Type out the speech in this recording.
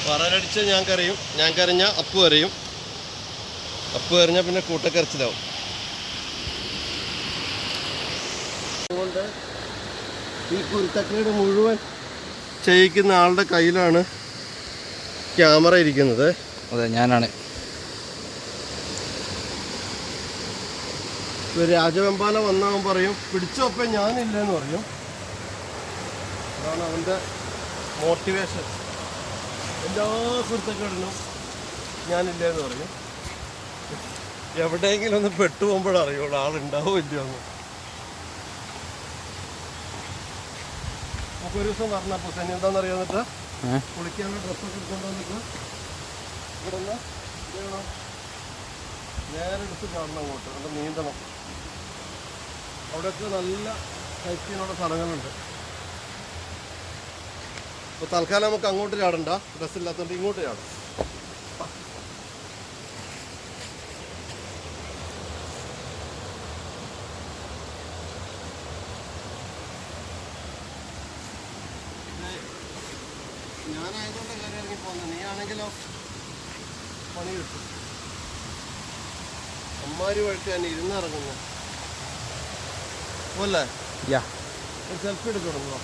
പറലടിച്ച ഞാൻ കരയും, ഞാൻ കരഞ്ഞ അപ്പ് കരയും, അപ്പ് കരഞ്ഞാൽ പിന്നെ കൂട്ടക്കരച്ചിലാവും. അതുകൊണ്ട് ഈ കുരുത്തക്കേട് മുഴുവൻ ചെയ്യിക്കുന്ന ആളുടെ കയ്യിലാണ് ക്യാമറ ഇരിക്കുന്നത്. അതെ, ഞാനാണ്. രാജവെമ്പാല വന്നവൻ പറയും പിടിച്ചൊപ്പം ഞാനില്ലെന്ന് പറയും. അതാണ് അവൻ്റെ മോട്ടിവേഷൻ. എല്ലാ കുരുത്തക്കേടിനും ഞാനില്ലെന്ന് പറയും. എവിടെയെങ്കിലും ഒന്ന് പെട്ടുപോകുമ്പോഴറിയുള്ളൂ ആളുണ്ടാവോ ഇല്ലയോ എന്ന്. നമുക്ക് ഒരു ദിവസം പറഞ്ഞപ്പോൾ തന്നെ എന്താണെന്ന് അറിയാന്നിട്ട് കുളിക്കാനുള്ള ഡ്രസ്സൊക്കെ എടുത്തുകൊണ്ട് വന്നിട്ട് ഇവിടെ നിന്ന് ചെയ്യണം, നേരെ എടുത്ത് ചാടണം അങ്ങോട്ട്, അവിടെ നീന്തണം. അവിടെയൊക്കെ നല്ല സൈക്കിളിനുള്ള സ്ഥലങ്ങളുണ്ട്. അപ്പോൾ തൽക്കാലം നമുക്ക് അങ്ങോട്ട് ചാടണ്ട, ഡ്രസ്സില്ലാത്തതുകൊണ്ട് ഇങ്ങോട്ട് ചാടാം. ഞാനായതുകൊണ്ട് കയറി ഇറങ്ങി പോകുന്നത്, നീ ആണെങ്കിലോ പണി കിട്ടും. അമ്മാരി വഴിക്ക് തന്നെ ഇരുന്നിറങ്ങുന്നു അല്ലേ? ഒരു സെൽഫി എടുത്ത് തുടങ്ങുക.